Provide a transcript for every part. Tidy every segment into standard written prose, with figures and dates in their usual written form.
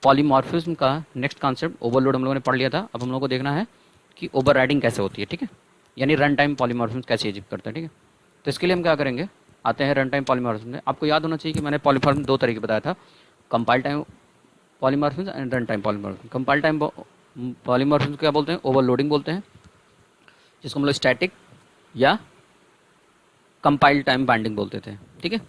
Polymorphism का next concept overload हम लोगों ने पढ़ लिया था। अब हम लोगों को देखना है कि ओवरराइडिंग कैसे होती है, ठीक है, यानी रन टाइम पॉलीमॉर्फिज्म कैसे अचीव करते हैं, ठीक है। तो इसके लिए हम क्या करेंगे, आते हैं रन टाइम पॉलीमॉर्फिज्म में। आपको याद होना चाहिए कि मैंने पॉलीमॉर्फिज्म दो तरीके बताया था, compile time polymorphism and run time polymorphism. Compile time polymorphism क्या बोलते हैं, ओवरलोडिंग बोलते हैं, जिसको हम लोग स्टैटिक या कंपाइल टाइम बाइंडिंग बोलते थे, ठीक है।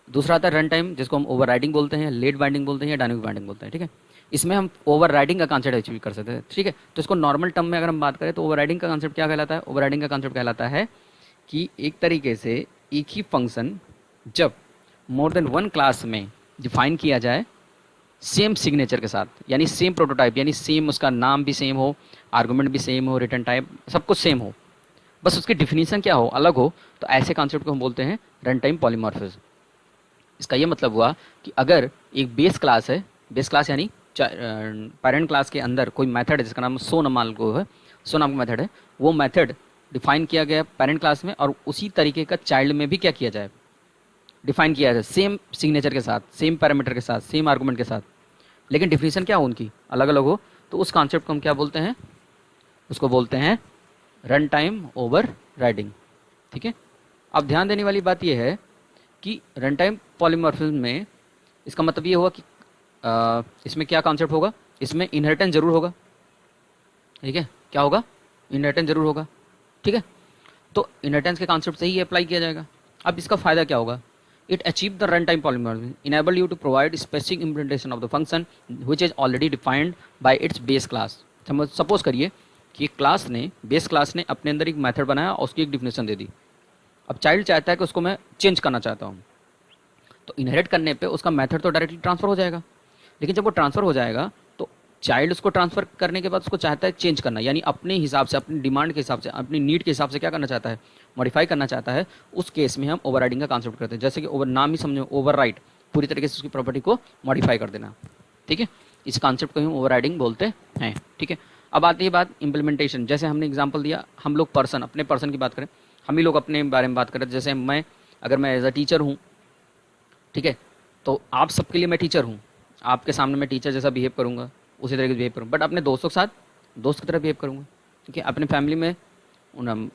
दूसरा आता है रन टाइम, जिसको हम ओवरराइडिंग बोलते हैं, लेट बाइंडिंग बोलते हैं या डायनेमिक बाइंडिंग बोलते हैं, ठीक है। इसमें हम ओवरराइडिंग का कॉन्सेप्ट अचीव कर सकते हैं, ठीक है। तो इसको नॉर्मल टर्म में अगर हम बात करें तो ओवरराइडिंग का कॉन्सेप्ट क्या कहलाता है, ओवरराइडिंग का कॉन्सेप्ट कहलाता है कि एक तरीके से एक ही फंक्शन जब मोर देन वन क्लास में डिफाइन किया जाए सेम सिग्नेचर के साथ, यानी सेम प्रोटोटाइप, यानी सेम उसका नाम भी सेम हो, आर्गूमेंट भी सेम हो, रिटर्न टाइप सब कुछ सेम हो, बस उसकी डिफिनीशन क्या हो अलग हो, तो ऐसे कॉन्सेप्ट को हम बोलते हैं रन टाइम पॉलीमॉर्फिज्म। इसका ये मतलब हुआ कि अगर एक बेस क्लास है, बेस क्लास यानी पेरेंट क्लास के अंदर कोई मेथड है जिसका नाम सो नाम को है, सो नाम का मेथड है, वो मेथड डिफाइन किया गया पेरेंट क्लास में और उसी तरीके का चाइल्ड में भी क्या किया जाए, डिफाइन किया जाए सेम सिग्नेचर के साथ, सेम पैरामीटर के साथ, सेम आर्गूमेंट के साथ, लेकिन डिफिनीशन क्या हो उनकी अलग अलग हो, तो उस कॉन्सेप्ट को हम क्या बोलते हैं, उसको बोलते हैं रन टाइम ओवर राइडिंग, ठीक है। अब ध्यान देने वाली बात यह है कि रन टाइम पॉलीमॉर्फिज्म में इसका मतलब ये होगा कि इसमें क्या कॉन्सेप्ट होगा, इसमें इनहेरिटेंस जरूर होगा, ठीक है, क्या होगा, इनहेरिटेंस जरूर होगा, ठीक है। तो इनहेरिटेंस के कॉन्सेप्ट से ही अप्लाई किया जाएगा। अब इसका फायदा क्या होगा, it achieve the run time polymorphism enable you to provide specific implementation of the function which is already defined by its base class. Suppose करिए कि क्लास ने, बेस क्लास ने अपने अंदर एक मेथड बनाया और उसकी एक डिफिनेशन दे दी। अब चाइल्ड चाहता है कि उसको मैं चेंज करना चाहता हूँ, तो इनहेरिट करने पे उसका मेथड तो डायरेक्टली ट्रांसफर हो जाएगा, लेकिन जब वो ट्रांसफर हो जाएगा तो चाइल्ड उसको ट्रांसफर करने के बाद उसको चाहता है चेंज करना, यानी अपने हिसाब से, अपनी डिमांड के हिसाब से, अपनी नीड के हिसाब से क्या करना चाहता है, मॉडिफाई करना चाहता है। उस केस में हम ओवरराइडिंग का कॉन्सेप्ट करते हैं, जैसे कि ओवर नाम ही समझो, ओवरराइड, पूरी तरीके से उसकी प्रॉपर्टी को मॉडिफाई कर देना, ठीक है। इस कॉन्सेप्ट को हम ओवरराइडिंग बोलते हैं, ठीक है। अब आती है बात इम्प्लीमेंटेशन। जैसे हमने एग्जाम्पल दिया, हम लोग पर्सन, अपने पर्सन की बात करें, हम ही लोग अपने बारे में बात करें, जैसे मैं, अगर मैं एज अ टीचर हूँ, ठीक है, तो आप सबके लिए मैं टीचर हूँ, आपके सामने मैं टीचर जैसा बिहेव करूँगा, उसी तरीके से बिहेव करूँगा, बट अपने दोस्तों के साथ दोस्त की तरह बिहेव करूँगा, ठीक है। अपने फैमिली में उन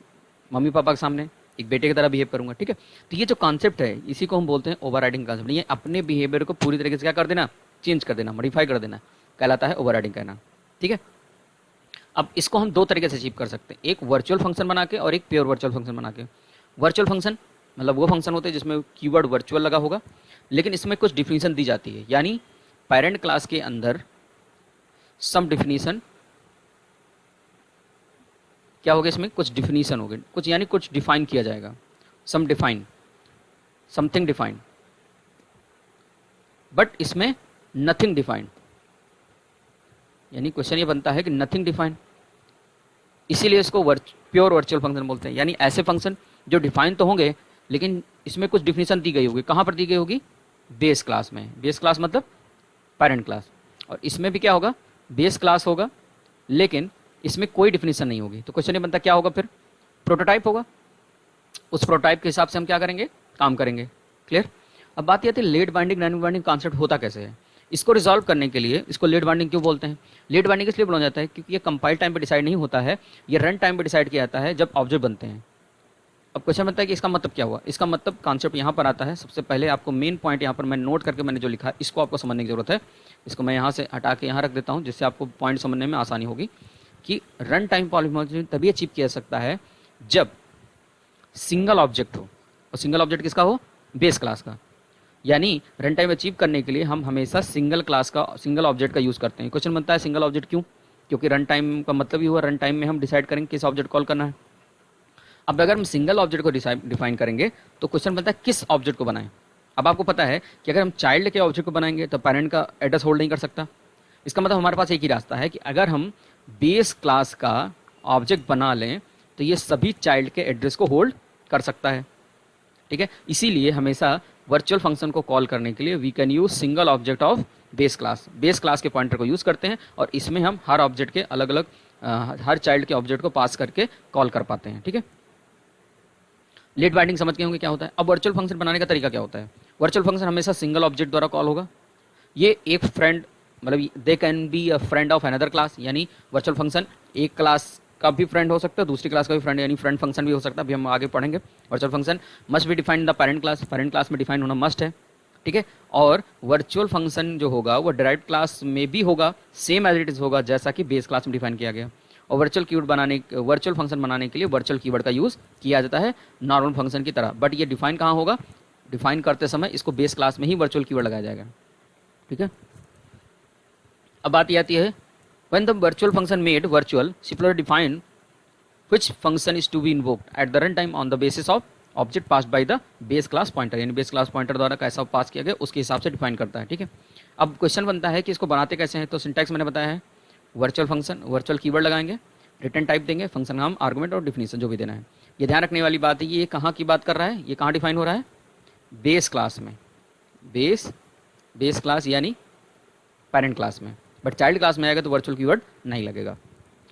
मम्मी पापा के सामने एक बेटे की तरह बिहेव करूँगा, ठीक है। तो ये जो कॉन्सेप्ट है इसी को हम बोलते हैं ओवरराइडिंग कॉन्सेप्ट। ये अपने बिहेवियर को पूरी तरीके से क्या कर देना, चेंज कर देना, मॉडिफाई कर देना, कहलाता है ओवरराइडिंग कहना, ठीक है। अब इसको हम दो तरीके से अचीव कर सकते हैं, एक वर्चुअल फंक्शन बना के और एक प्योर वर्चुअल फंक्शन बना के। वर्चुअल फंक्शन मतलब वो फंक्शन होते हैं जिसमें कीवर्ड वर्चुअल लगा होगा, लेकिन इसमें कुछ डिफिनीशन दी जाती है, यानी पेरेंट क्लास के अंदर सम डिफिनीशन क्या होगा, इसमें कुछ डिफिनीशन होगी, कुछ यानी कुछ डिफाइन किया जाएगा, सम डिफाइन, समथिंग डिफाइन, बट इसमें नथिंग डिफाइन, यानी क्वेश्चन ये बनता है कि नथिंग डिफाइन, इसीलिए इसको प्योर वर्चुअल फंक्शन बोलते हैं। यानी ऐसे फंक्शन जो डिफाइन तो होंगे लेकिन इसमें कुछ डिफिनीशन दी गई होगी, कहाँ पर दी गई होगी, बेस क्लास में। बेस क्लास मतलब पेरेंट क्लास, और इसमें भी क्या होगा, बेस क्लास होगा लेकिन इसमें कोई डिफिनीशन नहीं होगी। तो क्वेश्चन ये बनता क्या होगा, फिर प्रोटोटाइप होगा, उस प्रोटोटाइप के हिसाब से हम क्या करेंगे, काम करेंगे, क्लियर। अब बात ये आती है late binding dynamic binding concept होता कैसे है। इसको रिजॉल्व करने के लिए, इसको लेट बाइंडिंग क्यों बोलते हैं, लेट बाइंडिंग इसलिए बोला जाता है क्योंकि ये कंपाइल टाइम पे डिसाइड नहीं होता है, ये रन टाइम पे डिसाइड किया जाता है जब ऑब्जेक्ट बनते हैं। अब क्वेश्चन बनता है कि इसका मतलब क्या हुआ, इसका मतलब कॉन्सेप्ट यहाँ पर आता है। सबसे पहले आपको मेन पॉइंट यहाँ पर मैं नोट करके मैंने जो लिखा है इसको आपको समझने की जरूरत है। इसको मैं यहाँ से हटा के यहाँ रख देता हूँ जिससे आपको पॉइंट समझने में आसानी होगी कि रन टाइम पॉलीमॉर्फिज्म तभी अचीव किया जा सकता है जब सिंगल ऑब्जेक्ट हो, और सिंगल ऑब्जेक्ट किसका हो, बेस क्लास का। यानी रन टाइम अचीव करने के लिए हम हमेशा सिंगल क्लास का, सिंगल ऑब्जेक्ट का यूज़ करते हैं। क्वेश्चन बनता है सिंगल ऑब्जेक्ट क्यों, क्योंकि रन टाइम का मतलब ही हुआ रन टाइम में हम डिसाइड करेंगे किस ऑब्जेक्ट कॉल करना है। अब अगर हम सिंगल ऑब्जेक्ट को डिफाइन करेंगे तो क्वेश्चन बनता है किस ऑब्जेक्ट को बनाएं। अब आपको पता है कि अगर हम चाइल्ड के ऑब्जेक्ट को बनाएंगे तो पेरेंट का एड्रेस होल्ड नहीं कर सकता। इसका मतलब हमारे पास एक ही रास्ता है कि अगर हम बेस क्लास का ऑब्जेक्ट बना लें तो ये सभी चाइल्ड के एड्रेस को होल्ड कर सकता है, ठीक है। इसीलिए हमेशा वर्चुअल फंक्शन को कॉल करने के लिए we can use single object of base class, base class के पॉइंटर को यूज़ करते हैं और इसमें हम हर ऑब्जेक्ट के अलग अलग हर चाइल्ड के ऑब्जेक्ट को पास करके कॉल कर पाते हैं, ठीक है। लेट बाइंडिंग समझ गए होंगे क्या होता है। अब वर्चुअल फंक्शन बनाने का तरीका क्या होता है। वर्चुअल फंक्शन हमेशा सिंगल ऑब्जेक्ट द्वारा कॉल होगा। ये एक फ्रेंड मतलब they can be a friend of another class, यानी वर्चुअल फंक्शन एक क्लास का भी फ्रेंड हो सकता है, दूसरी क्लास का भी फ्रेंड, यानी फ्रेंड फंक्शन भी हो सकता है। अभी हम आगे पढ़ेंगे। Virtual function must be defined the parent class में डिफाइन होना मस्ट है, ठीक है। और वर्चुअल फंक्शन जो होगा वो डिराइव्ड क्लास में भी होगा, सेम एज इट इज होगा जैसा कि बेस क्लास में डिफाइन किया गया। और वर्चुअल फंक्शन बनाने के लिए वर्चुअल कीवर्ड का यूज़ किया जाता है नॉर्मल फंक्शन की तरह, बट ये डिफाइन कहाँ होगा, डिफाइन करते समय इसको बेस क्लास में ही वर्चुअल कीवर्ड लगाया जाएगा, ठीक है। अब बात ये आती है when the virtual function made virtual simply define which function is to be invoked at the runtime on the basis of object pass by the base class pointer, यानी बेस क्लास पॉइंटर द्वारा कैसा पास किया गया उसके हिसाब से define करता है, ठीक है। अब क्वेश्चन बनता है कि इसको बनाते कैसे हैं, तो सिंटैक्स मैंने बताया है, वर्चुअल फंक्शन वर्चुअल कीवर्ड लगाएंगे, रिटर्न टाइप देंगे, फंक्शन नाम, आर्गुमेंट और डिफिनीशन जो भी देना है। ये ध्यान रखने वाली बात है, ये कहाँ की बात कर रहा है, ये कहाँ डिफाइन हो रहा है, बेस क्लास में, बेस क्लास यानी पेरेंट क्लास में, बट चाइल्ड क्लास में आएगा तो वर्चुअल कीवर्ड नहीं लगेगा।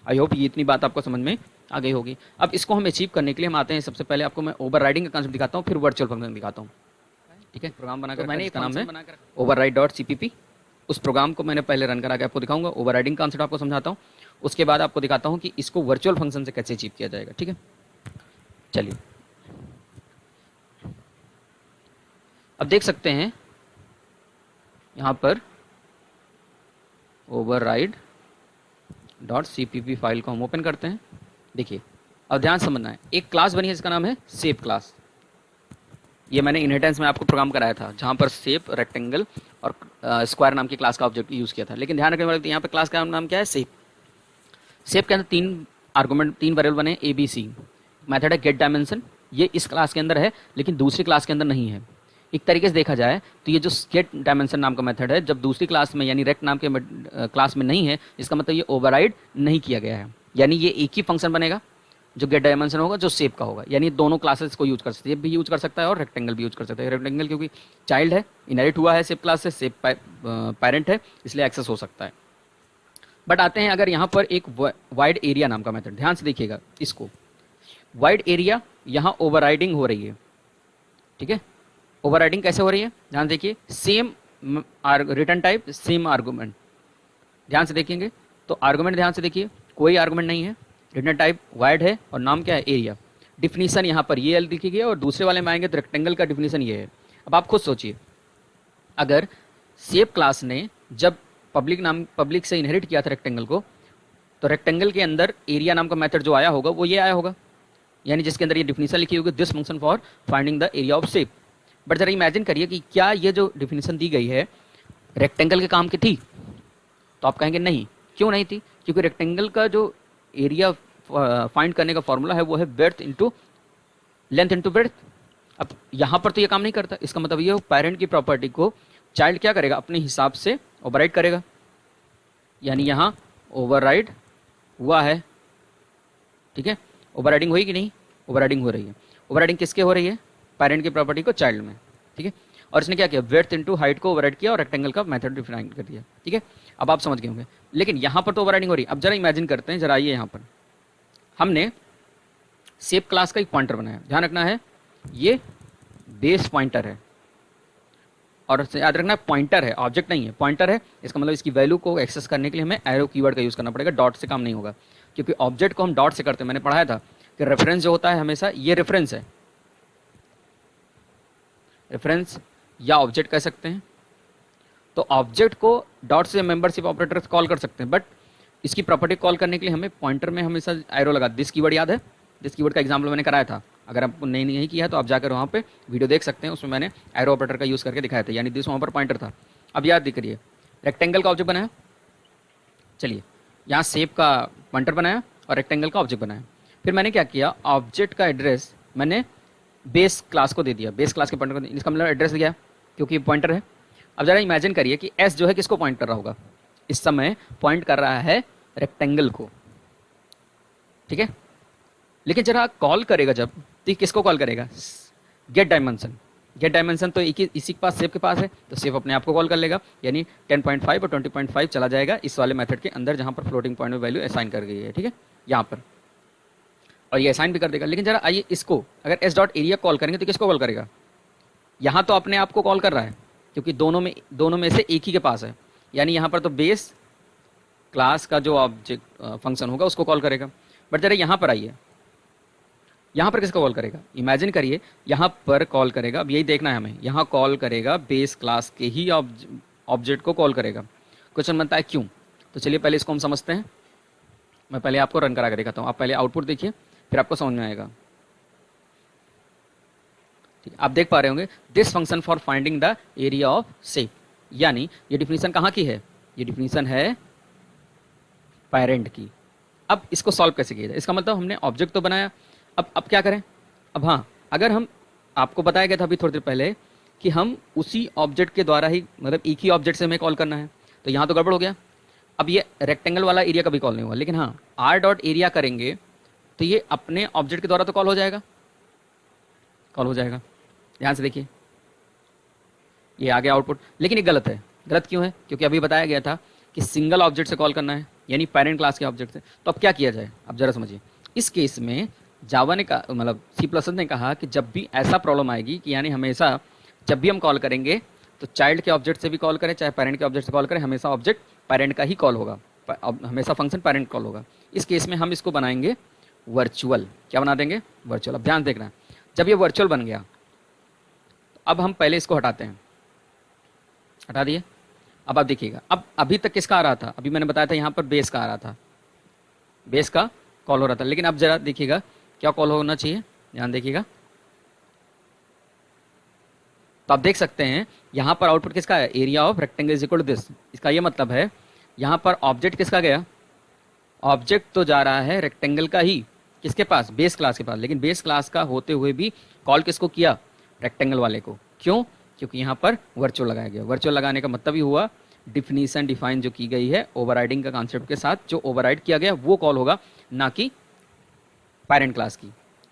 आई होप ये इतनी बात आपको समझ में आ गई होगी। अब इसको हम अचीव करने के लिए हम आते हैं, सबसे पहले आपको मैं ओवरराइडिंग का कांसेप्ट दिखाता हूँ, फिर वर्चुअल फंक्शन दिखाता हूँ, ठीक है। प्रोग्राम बनाकर तो मैंने एक नाम है override.cpp, उस प्रोग्राम को मैंने पहले रन करा के आपको दिखाऊंगा, ओवरराइडिंग कांसेप्ट आपको समझाता हूँ, उसके बाद आपको दिखाता हूँ कि इसको वर्चुअल फंक्शन से कैसे अचीव किया जाएगा, ठीक है। चलिए अब देख सकते हैं यहाँ पर override.cpp फाइल को हम ओपन करते हैं। देखिए अब ध्यान समझना है, एक क्लास बनी है जिसका नाम है शेप क्लास। ये मैंने इनहेरिटेंस में आपको प्रोग्राम कराया था जहाँ पर शेप, रेक्टेंगल और स्क्वायर नाम की क्लास का ऑब्जेक्ट यूज़ किया था, लेकिन ध्यान रखने वाले यहाँ पर क्लास का नाम क्या है, शेप। शेप के अंदर 3 आर्गूमेंट, 3 वेरिएबल बने, ABC। मेथड है गेट डायमेंशन, ये इस क्लास के अंदर है लेकिन दूसरी क्लास के अंदर नहीं है। एक तरीके से देखा जाए तो ये जो गेट डायमेंशन नाम का मेथड है, जब दूसरी क्लास में यानी रेक्ट नाम के क्लास में नहीं है, इसका मतलब ये ओवरराइड नहीं किया गया है, यानी ये एक ही फंक्शन बनेगा जो गेट डायमेंशन होगा, जो शेप का होगा, यानी दोनों क्लासेस को यूज कर सकते हैं, शेप भी यूज कर सकता है और रेक्टेंगल भी यूज कर सकता है। रेक्टेंगल क्योंकि चाइल्ड है, इनहेरिट हुआ है शेप क्लास से, शेप पेरेंट है, इसलिए एक्सेस हो सकता है। बट आते हैं अगर यहाँ पर एक वाइड एरिया नाम का मेथड, ध्यान से देखिएगा इसको, वाइड एरिया यहाँ ओवरराइडिंग हो रही है, ठीक है। ओवरराइडिंग कैसे हो रही है, ध्यान देखिए, same return type same argument, ध्यान से देखेंगे तो आर्गूमेंट ध्यान से देखिए, कोई आर्गूमेंट नहीं है, रिटर्न टाइप वाइड है और नाम क्या है, एरिया। डिफिनीशन यहाँ पर ये लिखी गई है और दूसरे वाले में आएंगे तो रेक्टेंगल का डिफिनीशन ये है। अब आप खुद सोचिए, अगर शेप क्लास ने जब पब्लिक से इनहेरिट किया था रेक्टेंगल को, तो रेक्टेंगल के अंदर एरिया नाम का मेथड जो आया होगा वो ये आया होगा, यानी जिसके अंदर ये डिफिनीशन लिखी होगी, this function for finding the area of shape. But जरा इमेजिन करिए कि क्या ये जो डिफिनीशन दी गई है रेक्टेंगल के काम की थी, तो आप कहेंगे नहीं। क्यों नहीं थी, क्योंकि रेक्टेंगल का जो एरिया फाइंड करने का फॉर्मूला है वो है breadth into length into breadth. अब यहाँ पर तो ये काम नहीं करता, इसका मतलब ये पेरेंट की प्रॉपर्टी को चाइल्ड क्या करेगा, अपने हिसाब से ओवरराइड करेगा, यानी यहाँ ओवरराइड हुआ है, ठीक है। ओवरराइडिंग हुई कि नहीं, ओवरराइडिंग हो रही है। ओवरराइडिंग किसके हो रही है, पेरेंट की प्रॉपर्टी को चाइल्ड में, ठीक है। और इसने क्या किया, ब्रेड्थ इंटू हाइट को ओवरराइड किया और रेक्टेंगल का मेथड डिफाइन कर दिया, ठीक है। अब आप समझ गए होंगे, लेकिन यहाँ पर तो ओवरराइडिंग हो रही है। अब जरा इमेजिन करते हैं, जरा आइए, यहाँ पर हमने शेप क्लास का एक पॉइंटर बनाया, ध्यान रखना है ये बेस पॉइंटर है, और याद रखना पॉइंटर है, ऑब्जेक्ट नहीं है, पॉइंटर है। इसका मतलब इसकी वैल्यू को एक्सेस करने के लिए हमें एरो कीवर्ड का यूज़ करना पड़ेगा, डॉट से काम नहीं होगा, क्योंकि ऑब्जेक्ट को हम डॉट से करते हैं। मैंने पढ़ाया था कि रेफरेंस जो होता है हमेशा, ये रेफरेंस है, रेफरेंस या ऑब्जेक्ट कह सकते हैं। तो ऑब्जेक्ट को डॉट से मेंबरशिप ऑपरेटर कॉल कर सकते हैं, बट इसकी प्रॉपर्टी कॉल करने के लिए हमें पॉइंटर में हमेशा एरो लगा। दिस कीवर्ड याद है, दिस कीवर्ड का एग्जाम्पल मैंने कराया था, अगर आपको नहीं किया तो आप जाकर वहाँ पे वीडियो देख सकते हैं, उसमें मैंने एरो ऑपरेटर का यूज़ करके दिखाया था, यानी दिस वहाँ पर पॉइंटर था। अब याद करिए, रेक्टेंगल का ऑब्जेक्ट बनाया, चलिए यहाँ शेप का पॉइंटर बनाया और रेक्टेंगल का ऑब्जेक्ट बनाया। फिर मैंने क्या किया, ऑब्जेक्ट का एड्रेस मैंने बेस क्लास को दे दिया, बेस क्लास के पॉइंटर को, इसका मतलब एड्रेस दिया क्योंकि पॉइंटर है। अब जरा इमेजिन करिए कि एस जो है किसको पॉइंट कर रहा होगा, इस समय पॉइंट कर रहा है रेक्टेंगल को, ठीक है। लेकिन जरा कॉल करेगा जब, तो किसको कॉल करेगा, गेट डायमेंशन। गेट डायमेंशन तो इसी के पास, शेप के पास है, तो शेप अपने आप को कॉल कर लेगा, यानी 10.5 और 20.5 चला जाएगा इस वाले मेथड के अंदर जहाँ पर फ्लोटिंग पॉइंट में वैल्यू असाइन कर गई है, ठीक है, यहाँ पर, और ये असाइन भी कर देगा। लेकिन जरा आइए, इसको अगर एस डॉट एरिया कॉल करेंगे तो किसको कॉल करेगा, यहाँ तो अपने आप को कॉल कर रहा है क्योंकि दोनों में से एक ही के पास है, यानी यहाँ पर तो बेस क्लास का जो ऑब्जेक्ट फंक्शन होगा उसको कॉल करेगा। बट जरा यहाँ पर आइए, यहाँ पर किसको कॉल करेगा? इमेजिन करिए यहाँ पर कॉल करेगा, अब यही देखना है हमें, यहाँ कॉल करेगा बेस क्लास के ही ऑब्जेक्ट को कॉल करेगा। क्वेश्चन बनता है क्यों? तो चलिए पहले इसको हम समझते हैं। मैं पहले आपको रन करा के दिखाता हूँ, आप पहले आउटपुट देखिए फिर आपको समझ में आएगा। ठीक है, आप देख पा रहे होंगे this function for finding the area of shape, यानी ये डिफिनीशन कहाँ की है? ये डिफिनीशन है पेरेंट की। अब इसको सॉल्व कैसे किया जाए? इसका मतलब हमने ऑब्जेक्ट तो बनाया, अब क्या करें? अब हाँ, अगर हम, आपको बताया गया था अभी थोड़ी देर पहले कि हम उसी ऑब्जेक्ट के द्वारा ही, मतलब एक ही ऑब्जेक्ट से हमें कॉल करना है, तो यहाँ तो गड़बड़ हो गया। अब ये रेक्टेंगल वाला एरिया कभी कॉल नहीं हुआ, लेकिन हाँ आर डॉट एरिया करेंगे तो ये अपने ऑब्जेक्ट के द्वारा तो कॉल हो जाएगा, कॉल हो जाएगा। ध्यान से देखिए, ये आ गया आउटपुट, लेकिन ये गलत है। गलत क्यों है? क्योंकि अभी बताया गया था कि सिंगल ऑब्जेक्ट से कॉल करना है, यानी पेरेंट क्लास के ऑब्जेक्ट से। तो अब क्या किया जाए? अब जरा समझिए। इस केस में जावा ने कहा, मतलब C++ ने कहा कि जब भी ऐसा प्रॉब्लम आएगी कि यानी हमेशा जब भी हम कॉल करेंगे तो चाइल्ड के ऑब्जेक्ट से भी कॉल करें चाहे पेरेंट के ऑब्जेक्ट से कॉल करें, हमेशा ऑब्जेक्ट पेरेंट का ही कॉल होगा, हमेशा फंक्शन पेरेंट कॉल होगा। इस केस में हम इसको बनाएंगे वर्चुअल। क्या बना देंगे? वर्चुअल। अब ध्यान देखना, जब ये वर्चुअल बन गया, अब हम पहले इसको हटाते हैं, हटा दिए। अब आप देखिएगा, अब अभी तक किसका आ रहा था? अभी मैंने बताया था यहाँ पर बेस का आ रहा था, बेस का कॉल हो रहा था, लेकिन अब जरा देखिएगा क्या कॉल होना चाहिए, ध्यान देखिएगा। तो आप देख सकते हैं यहाँ पर आउटपुट किसका है? Area of rectangle is equal to this. इसका ये मतलब है यहाँ पर ऑब्जेक्ट किसका गया? ऑब्जेक्ट तो जा रहा है रेक्टेंगल का ही, किसके पास? बेस क्लास के पास। लेकिन बेस क्लास का होते हुए भी कॉल किसको किया? रेक्टेंगल वाले को। क्यों? क्योंकि यहाँ पर वर्चुअल लगाया गया। वर्चुअल लगाने का मतलब ही हुआ डिफिनीशन डिफाइन जो की गई है ओवरराइडिंग का कॉन्सेप्ट के साथ, जो ओवरराइड किया गया वो कॉल होगा, ना कि पेरेंट क्लास की।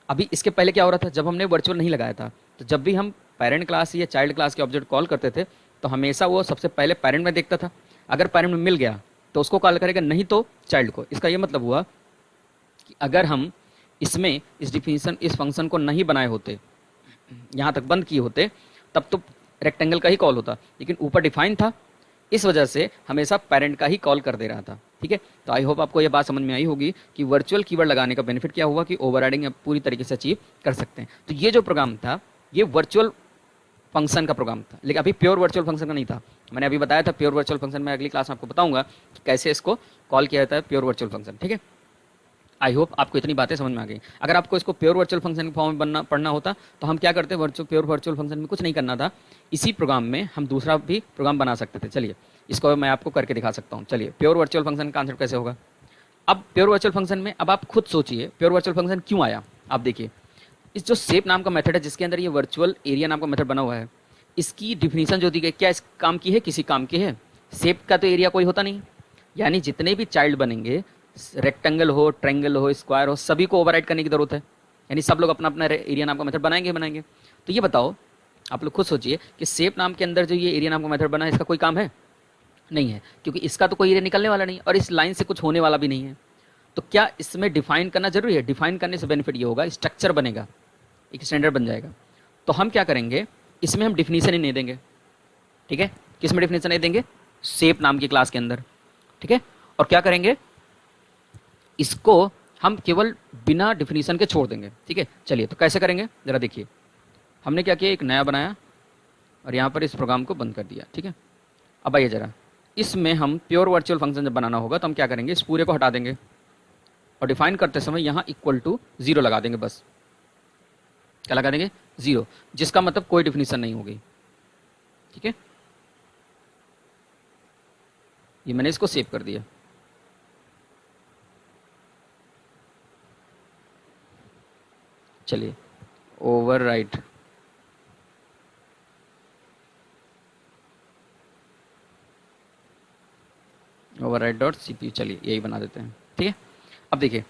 अभी इसके पहले क्या हो रहा था? जब हमने वर्चुअल नहीं लगाया था तो जब भी हम पेरेंट क्लास या चाइल्ड क्लास के ऑब्जेक्ट कॉल करते थे तो हमेशा वो सबसे पहले पेरेंट में देखता था। अगर पेरेंट में मिल गया तो उसको कॉल करेगा, नहीं तो चाइल्ड को। इसका ये मतलब हुआ कि अगर हम इसमें इस डिफिनीशन, इस फंक्शन को नहीं बनाए होते, यहाँ तक बंद किए होते, तब तो रेक्टेंगल का ही कॉल होता, लेकिन ऊपर डिफाइन था, इस वजह से हमेशा पेरेंट का ही कॉल कर दे रहा था। ठीक है, तो आई होप आपको ये बात समझ में आई होगी कि वर्चुअल कीवर्ड लगाने का बेनिफिट क्या हुआ कि ओवरराइडिंग आप पूरी तरीके से अचीव कर सकते हैं। तो ये जो प्रोग्राम था ये वर्चुअल फंक्शन का प्रोग्राम था, लेकिन अभी प्योर वर्चुअल फंक्शन का नहीं था। मैंने अभी बताया था प्योर वर्चुअल फंक्शन, में अगली क्लास में आपको बताऊंगा कि कैसे इसको कॉल किया जाता है प्योर वर्चुअल फंक्शन। ठीक है, आई होप आपको इतनी बातें समझ में आ गई। अगर आपको इसको प्योर वर्चुअल फंक्शन के फॉर्म में पढ़ना होता तो हम क्या करते? प्योर वर्चुअल फंक्शन में कुछ नहीं करना था, इसी प्रोग्राम में हम दूसरा भी प्रोग्राम बना सकते थे। चलिए इसको मैं आपको करके दिखा सकता हूँ। चलिए प्योर वर्चुअल फंक्शन का कॉन्सेप्ट कैसे होगा। अब प्योर वर्चुअल फंक्शन में अब आप खुद सोचिए प्योर वर्चुअल फंक्शन क्यों आया। आप देखिए, इस जो शेप नाम का मेथड है जिसके अंदर ये वर्चुअल एरिया नाम का मेथड बना हुआ है, इसकी डिफिनीशन जो दी गई, क्या इस काम की है? किसी काम की है? शेप का तो एरिया कोई होता नहीं, यानी जितने भी चाइल्ड बनेंगे, रेक्टेंगल हो, ट्रायंगल हो, स्क्वायर हो, सभी को ओवरराइड करने की जरूरत है, यानी सब लोग अपना अपना एरिया नाम का मेथड बनाएंगे। तो ये बताओ, आप लोग खुद सोचिए कि शेप नाम के अंदर जो ये एरिया नाम का मेथड बना है, इसका कोई काम है? नहीं है, क्योंकि इसका तो कोई एरिया निकलने वाला नहीं और इस लाइन से कुछ होने वाला भी नहीं है। तो क्या इसमें डिफाइन करना जरूरी है? डिफाइन करने से बेनिफिट ये होगा, स्ट्रक्चर बनेगा, एक स्टैंडर्ड बन जाएगा। तो हम क्या करेंगे, इसमें हम डिफिनीशन ही नहीं देंगे। ठीक है, किस में डिफिनीशन नहीं देंगे? शेप नाम की क्लास के अंदर। ठीक है, और क्या करेंगे, इसको हम केवल बिना डिफिनीशन के छोड़ देंगे। ठीक है, चलिए तो कैसे करेंगे जरा देखिए। हमने क्या किया, एक नया बनाया और यहाँ पर इस प्रोग्राम को बंद कर दिया। ठीक है, अब आइए जरा, इसमें हम प्योर वर्चुअल फंक्शन जब बनाना होगा तो हम क्या करेंगे, इस पूरे को हटा देंगे और डिफाइन करते समय यहाँ इक्वल टू 0 लगा देंगे। बस क्या लगा देंगे? 0, जिसका मतलब कोई डिफिनीशन नहीं होगी। ठीक है, ये मैंने इसको सेव कर दिया। चलिए ओवरराइड, ओवरराइड डॉट CPU, चलिए यही बना देते हैं। ठीक है, अब देखिए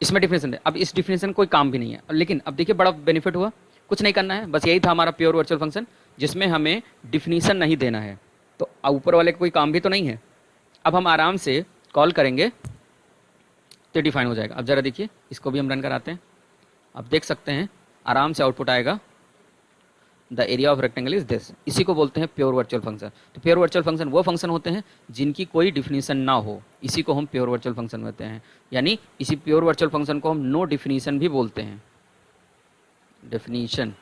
इसमें डिफिनेशन है, अब इस डिफिनेशन कोई काम भी नहीं है, लेकिन अब देखिए बड़ा बेनिफिट हुआ, कुछ नहीं करना है, बस यही था हमारा प्योर वर्चुअल फंक्शन जिसमें हमें डिफिनीशन नहीं देना है। तो ऊपर वाले का कोई काम भी तो नहीं है, अब हम आराम से कॉल करेंगे तो डिफाइन हो जाएगा। अब ज़रा देखिए, इसको भी हम रन कराते हैं, आप देख सकते हैं आराम से आउटपुट आएगा। The area of rectangle is this, इसी को बोलते हैं प्योर वर्चुअल फंक्शन। तो प्योर वर्चुअल फंक्शन वो फंक्शन होते हैं जिनकी कोई डिफिनीशन ना हो, इसी को हम प्योर वर्चुअल फंक्शन कहते हैं। यानी इसी प्योर वर्चुअल फंक्शन को हम नो डिफिनीशन भी बोलते हैं। Definition,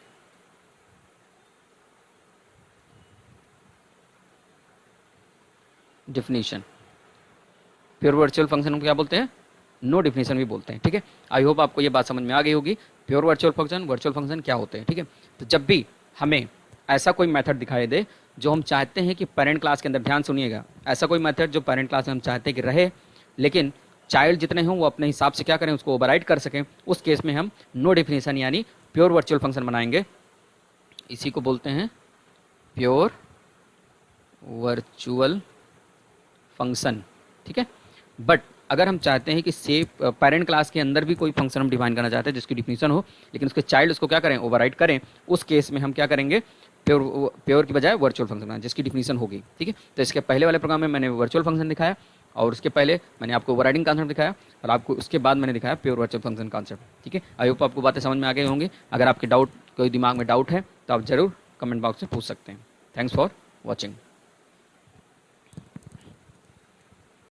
definition, pure virtual function को क्या बोलते हैं? नो डिफिनीशन भी बोलते हैं। ठीक है, आई होप आपको ये बात समझ में आ गई होगी प्योर वर्चुअल फंक्शन क्या होते हैं। ठीक है, तो जब भी हमें ऐसा कोई मेथड दिखाई दे जो हम चाहते हैं कि पेरेंट क्लास के अंदर, ध्यान सुनिएगा, ऐसा कोई मेथड जो पेरेंट क्लास में हम चाहते हैं कि रहे, लेकिन चाइल्ड जितने हों वो अपने हिसाब से क्या करें, उसको ओवरराइड कर सकें, उस केस में हम नो डिफिनीशन यानी प्योर वर्चुअल फंक्शन बनाएंगे। इसी को बोलते हैं प्योर वर्चुअल फंक्शन। ठीक है, बट अगर हम चाहते हैं कि से पेरेंट क्लास के अंदर भी कोई फंक्शन हम डिफाइन करना चाहते हैं जिसकी डिफिनीशन हो, लेकिन उसके चाइल्ड उसको क्या करें, ओवरराइड करें, उस केस में हम क्या करेंगे, प्योर की बजाय वर्चुअल फंक्शन बनाएं जिसकी डिफिनीशन होगी। ठीक है, तो इसके पहले वाले प्रोग्राम में मैंने वर्चुअल फंक्शन दिखाया, और उसके पहले मैंने आपको ओवरराइडिंग कॉन्सेप्ट दिखाया, और आपको उसके बाद मैंने दिखाया प्योर वर्चुअल फंक्शन कॉन्सेप्ट। ठीक है, आई होप आपको बातें समझ में आ गई होंगी। अगर आपके कोई दिमाग में डाउट है तो आप जरूर कमेंट बॉक्स में पूछ सकते हैं। Thanks for watching.